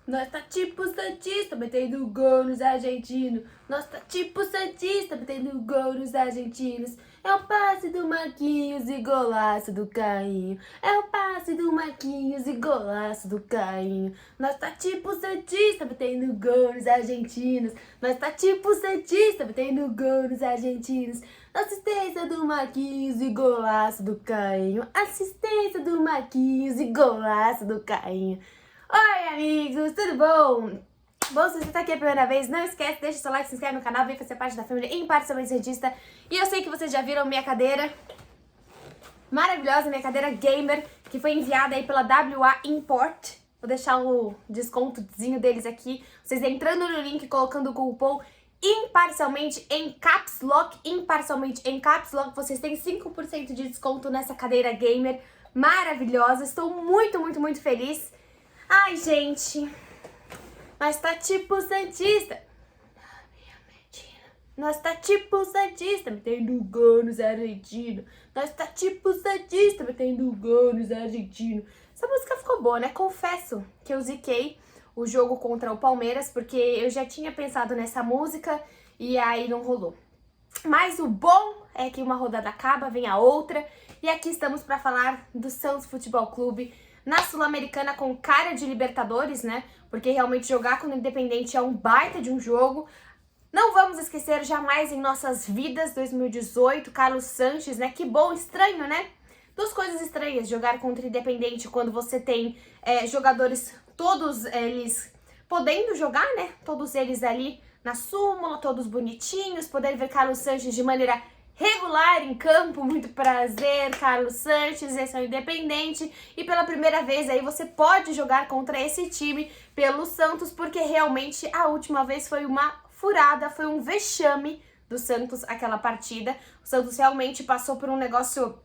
Nós tá tipo Santista, metendo gol nos argentinos. Nós tá tipo Santista, metendo gol nos argentinos. É o passe do Marquinhos e golaço do Cainho. É o passe do Marquinhos e golaço do Cainho. Nós tá tipo Santista, metendo gol nos argentinos. Nós tá tipo Santista, metendo gol nos argentinos. Assistência do Marquinhos e golaço do Cainho. Assistência do Marquinhos e golaço do Cainho. Oi, amigos, tudo bom? Bom, se você está aqui a primeira vez, não esquece, deixa seu like, se inscreve no canal, vem fazer parte da família Imparcialmente Cientista. E eu sei que vocês já viram minha cadeira maravilhosa, minha cadeira gamer, que foi enviada aí pela WA Import. Vou deixar o descontozinho deles aqui. Vocês entrando no link, colocando o cupom Imparcialmente em Caps Lock, Imparcialmente em Caps Lock, vocês têm 5% de desconto nessa cadeira gamer maravilhosa. Estou muito feliz. Ai, gente, mas tá tipo Santista. Nós tá tipo Santista, metendo gol nos argentinos. Nós tá tipo Santista, metendo gol nos argentinos. Essa música ficou boa, né? Confesso que eu ziquei o jogo contra o Palmeiras, porque eu já tinha pensado nessa música e aí não rolou. Mas o bom é que uma rodada acaba, vem a outra. E aqui estamos para falar do Santos Futebol Clube na Sul-Americana com cara de Libertadores, né? Porque realmente jogar com o Independente é um baita de um jogo. Não vamos esquecer jamais em nossas vidas, 2018, Carlos Sanches, né? Que bom, estranho, né? Duas coisas estranhas, jogar contra o Independente quando você tem jogadores, todos eles podendo jogar, né? Todos eles ali na súmula, todos bonitinhos, poder ver Carlos Sanches de maneira regular em campo, muito prazer, Carlos Sanches, esse é o Independente, e pela primeira vez aí você pode jogar contra esse time pelo Santos, porque realmente a última vez foi uma furada, foi um vexame do Santos aquela partida. O Santos realmente passou por um negócio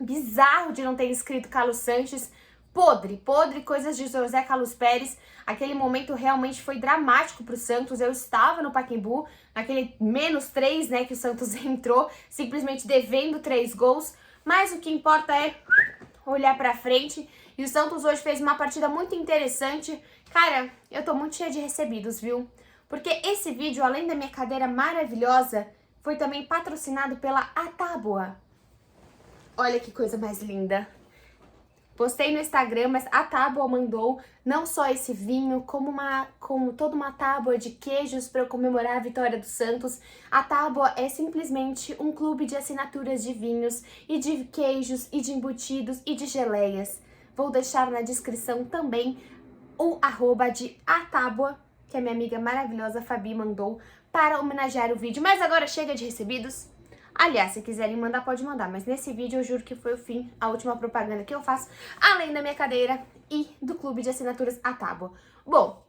bizarro de não ter inscrito Carlos Sanches, podre, coisas de José Carlos Pérez. Aquele momento realmente foi dramático pro Santos. Eu estava no Pacaembu, naquele -3, né, que o Santos entrou, simplesmente devendo 3 gols. Mas o que importa é olhar pra frente. E o Santos hoje fez uma partida muito interessante. Cara, eu tô muito cheia de recebidos, viu? Porque esse vídeo, além da minha cadeira maravilhosa, foi também patrocinado pela Atábua. Olha que coisa mais linda. Postei no Instagram, mas a Tábua mandou não só esse vinho, como toda uma tábua de queijos para eu comemorar a vitória do Santos. A Tábua é simplesmente um clube de assinaturas de vinhos e de queijos e de embutidos e de geleias. Vou deixar na descrição também o @ de Atábua, que a minha amiga maravilhosa Fabi mandou para homenagear o vídeo. Mas agora chega de recebidos. Aliás, se quiserem mandar, pode mandar, mas nesse vídeo eu juro que foi o fim, a última propaganda que eu faço, além da minha cadeira e do clube de assinaturas Atábua. Bom,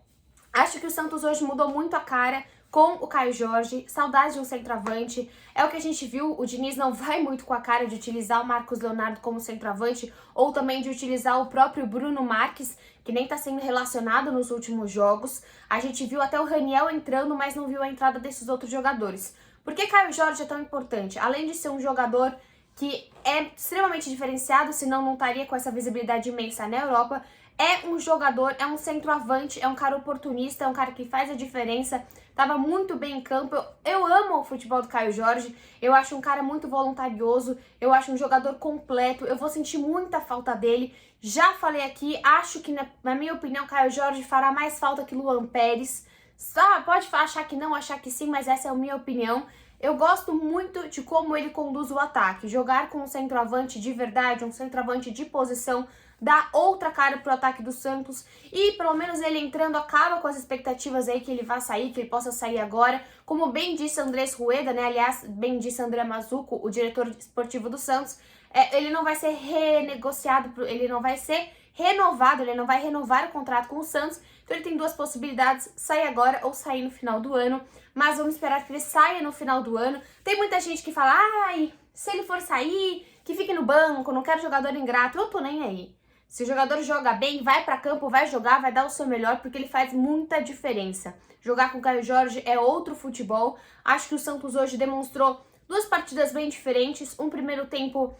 acho que o Santos hoje mudou muito a cara com o Caio Jorge, saudade de um centroavante, é o que a gente viu, o Diniz não vai muito com a cara de utilizar o Marcos Leonardo como centroavante, ou também de utilizar o próprio Bruno Marques, que nem tá sendo relacionado nos últimos jogos. A gente viu até o Raniel entrando, mas não viu a entrada desses outros jogadores. Por que Caio Jorge é tão importante? Além de ser um jogador que é extremamente diferenciado, senão não estaria com essa visibilidade imensa na Europa, é um jogador, é um centroavante, é um cara oportunista, é um cara que faz a diferença, estava muito bem em campo. Eu amo o futebol do Caio Jorge, eu acho um cara muito voluntarioso, eu acho um jogador completo, eu vou sentir muita falta dele. Já falei aqui, acho que, na minha opinião, Caio Jorge fará mais falta que Luan Pérez. Pode achar que não, achar que sim, mas essa é a minha opinião. Eu gosto muito de como ele conduz o ataque. Jogar com um centroavante de verdade, um centroavante de posição, dá outra cara pro ataque do Santos. E pelo menos ele entrando acaba com as expectativas aí que ele vá sair, que ele possa sair agora. Como bem disse Andrés Rueda, né? Aliás, bem disse André Mazzucco, o diretor esportivo do Santos, ele não vai ser renegociado, ele não vai ser renovado, ele não vai renovar o contrato com o Santos. Então ele tem duas possibilidades, sair agora ou sair no final do ano, mas vamos esperar que ele saia no final do ano. Tem muita gente que fala, ai, se ele for sair, que fique no banco, não quero jogador ingrato. Eu tô nem aí. Se o jogador joga bem, vai pra campo, vai jogar, vai dar o seu melhor, porque ele faz muita diferença. Jogar com o Caio Jorge é outro futebol. Acho que o Santos hoje demonstrou duas partidas bem diferentes, um primeiro tempo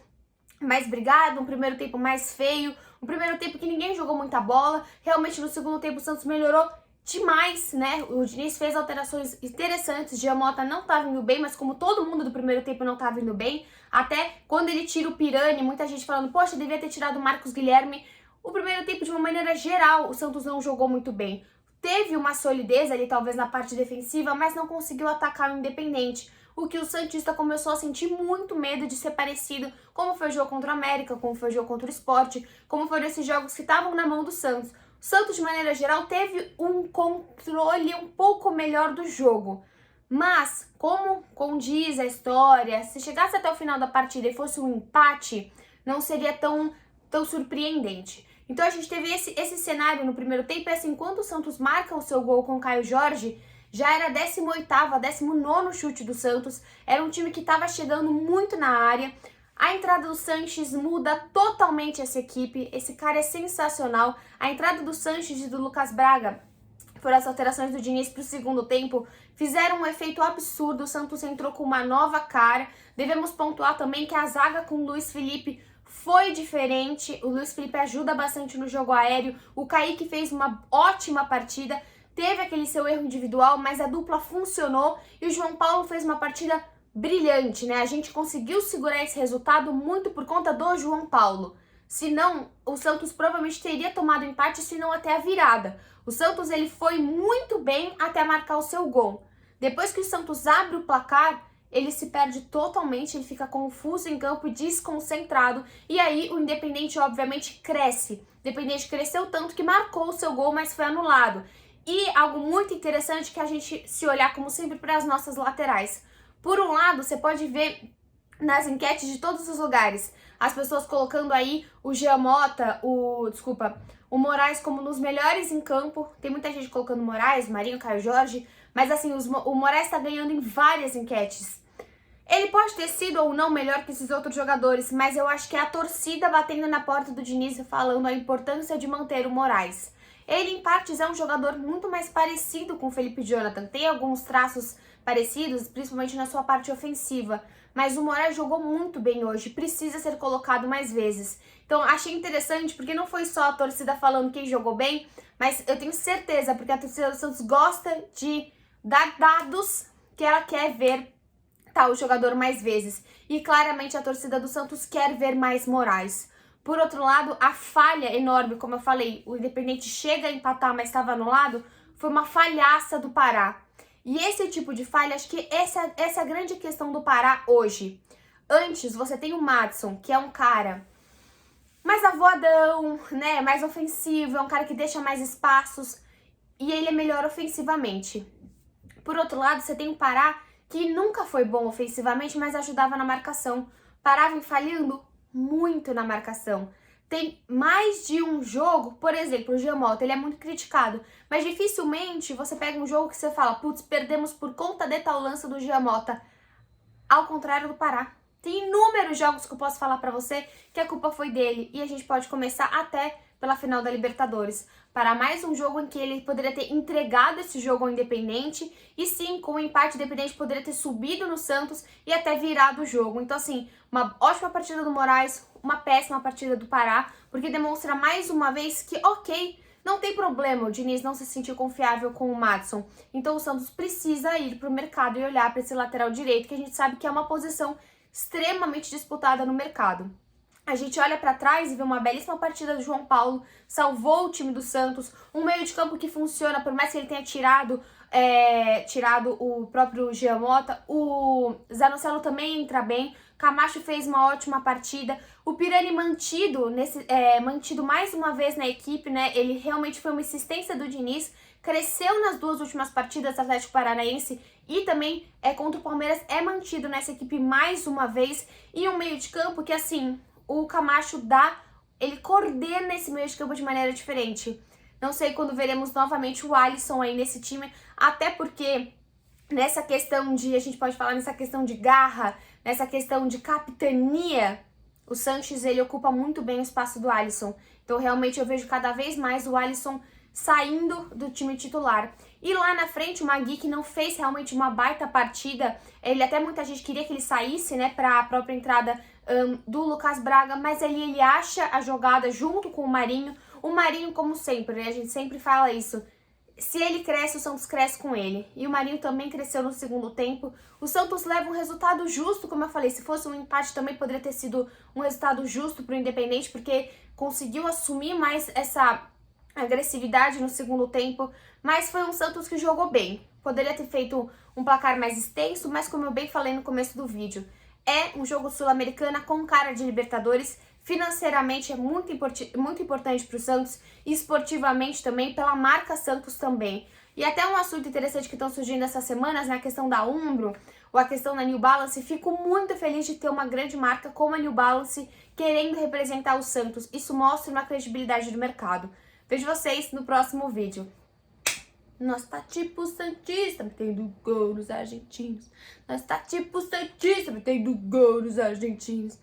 mais brigado, um primeiro tempo mais feio, um primeiro tempo que ninguém jogou muita bola. Realmente no segundo tempo o Santos melhorou demais, né? O Diniz fez alterações interessantes. Jean Mota não tava indo bem, mas como todo mundo do primeiro tempo não tava indo bem, até quando ele tira o Pirani, muita gente falando, poxa, devia ter tirado o Marcos Guilherme. O primeiro tempo, de uma maneira geral, o Santos não jogou muito bem. Teve uma solidez ali, talvez, na parte defensiva, mas não conseguiu atacar o Independente. O que o santista começou a sentir muito medo de ser parecido, como foi o jogo contra o América, como foi o jogo contra o Sport, como foram esses jogos que estavam na mão do Santos. O Santos, de maneira geral, teve um controle um pouco melhor do jogo. Mas, como condiz a história, se chegasse até o final da partida e fosse um empate, não seria tão surpreendente. Então a gente teve esse cenário no primeiro tempo, e assim, quando o Santos marca o seu gol com o Caio Jorge, já era 18º, 19º chute do Santos, era um time que estava chegando muito na área. A entrada do Sanches muda totalmente essa equipe, esse cara é sensacional. A entrada do Sanches e do Lucas Braga, foram as alterações do Diniz para o segundo tempo, fizeram um efeito absurdo, o Santos entrou com uma nova cara. Devemos pontuar também que a zaga com o Luiz Felipe foi diferente, o Luiz Felipe ajuda bastante no jogo aéreo, o Kaique fez uma ótima partida, teve aquele seu erro individual, mas a dupla funcionou e o João Paulo fez uma partida brilhante, né? A gente conseguiu segurar esse resultado muito por conta do João Paulo. Senão, o Santos provavelmente teria tomado empate, se não até a virada. O Santos ele foi muito bem até marcar o seu gol. Depois que o Santos abre o placar, ele se perde totalmente, ele fica confuso em campo e desconcentrado. E aí o Independente obviamente cresce. O Independente cresceu tanto que marcou o seu gol, mas foi anulado. E algo muito interessante que a gente se olhar como sempre para as nossas laterais. Por um lado, você pode ver nas enquetes de todos os lugares, as pessoas colocando aí o Jean Mota, o Moraes como nos melhores em campo. Tem muita gente colocando Moraes, Marinho, Caio Jorge, mas assim, o Moraes tá ganhando em várias enquetes. Ele pode ter sido ou não melhor que esses outros jogadores, mas eu acho que é a torcida batendo na porta do Diniz falando a importância de manter o Moraes. Ele, em partes, é um jogador muito mais parecido com o Felipe Jonathan. Tem alguns traços parecidos, principalmente na sua parte ofensiva. Mas o Moraes jogou muito bem hoje, precisa ser colocado mais vezes. Então, achei interessante, porque não foi só a torcida falando quem jogou bem, mas eu tenho certeza, porque a torcida do Santos gosta de dar dados que ela quer ver tal jogador mais vezes. E claramente a torcida do Santos quer ver mais Moraes. Por outro lado, a falha enorme, como eu falei, o Independente chega a empatar, mas estava anulado, foi uma falhaça do Pará. E esse tipo de falha, acho que essa é a grande questão do Pará hoje. Antes, você tem o Madison, que é um cara mais avoadão, né, mais ofensivo, é um cara que deixa mais espaços, e ele é melhor ofensivamente. Por outro lado, você tem o Pará, que nunca foi bom ofensivamente, mas ajudava na marcação. Pará vem falhando muito na marcação. Tem mais de um jogo, por exemplo, o Jean Mota, ele é muito criticado, mas dificilmente você pega um jogo que você fala, putz, perdemos por conta de tal lance do Jean Mota. Ao contrário do Pará. Tem inúmeros jogos que eu posso falar pra você que a culpa foi dele, e a gente pode começar até pela final da Libertadores. Para mais um jogo em que ele poderia ter entregado esse jogo ao Independente, e sim, com o empate, o Independente poderia ter subido no Santos e até virado o jogo. Então, assim, uma ótima partida do Moraes, uma péssima partida do Pará, porque demonstra mais uma vez que, ok, não tem problema o Diniz não se sentir confiável com o Madison. Então o Santos precisa ir pro mercado e olhar para esse lateral direito, que a gente sabe que é uma posição extremamente disputada no mercado. A gente olha para trás e vê uma belíssima partida do João Paulo, salvou o time do Santos, um meio de campo que funciona, por mais que ele tenha tirado o próprio Jean Mota, o Zanocelo também entra bem, Camacho fez uma ótima partida, o Pirani mantido mais uma vez na equipe, né? Ele realmente foi uma insistência do Diniz, cresceu nas duas últimas partidas do Atlético Paranaense e também contra o Palmeiras é mantido nessa equipe mais uma vez, e um meio de campo que, assim, o Camacho ele coordena esse meio de campo de maneira diferente. Não sei quando veremos novamente o Alisson aí nesse time, até porque nessa questão a gente pode falar nessa questão de garra, nessa questão de capitania, o Sanches, ele ocupa muito bem o espaço do Alisson. Então, realmente, eu vejo cada vez mais o Alisson saindo do time titular. E lá na frente, o Magui, que não fez realmente uma baita partida, muita gente queria que ele saísse, né, para a própria entrada do Lucas Braga, mas ali ele acha a jogada junto com o Marinho. O Marinho, como sempre, né? A gente sempre fala isso. Se ele cresce, o Santos cresce com ele. E o Marinho também cresceu no segundo tempo. O Santos leva um resultado justo, como eu falei. Se fosse um empate, também poderia ter sido um resultado justo para o Independente, porque conseguiu assumir mais essa agressividade no segundo tempo. Mas foi um Santos que jogou bem. Poderia ter feito um placar mais extenso, mas como eu bem falei no começo do vídeo, é um jogo sul-americana com cara de Libertadores. Financeiramente é muito importante para o Santos, e esportivamente também, pela marca Santos também. E até um assunto interessante que estão surgindo essas semanas, né, a questão da Umbro, ou a questão da New Balance. Fico muito feliz de ter uma grande marca como a New Balance querendo representar o Santos. Isso mostra uma credibilidade do mercado. Vejo vocês no próximo vídeo. Nós tá tipo Santista, metendo gol nos argentinos. Nós tá tipo Santista, metendo gol nos argentinos.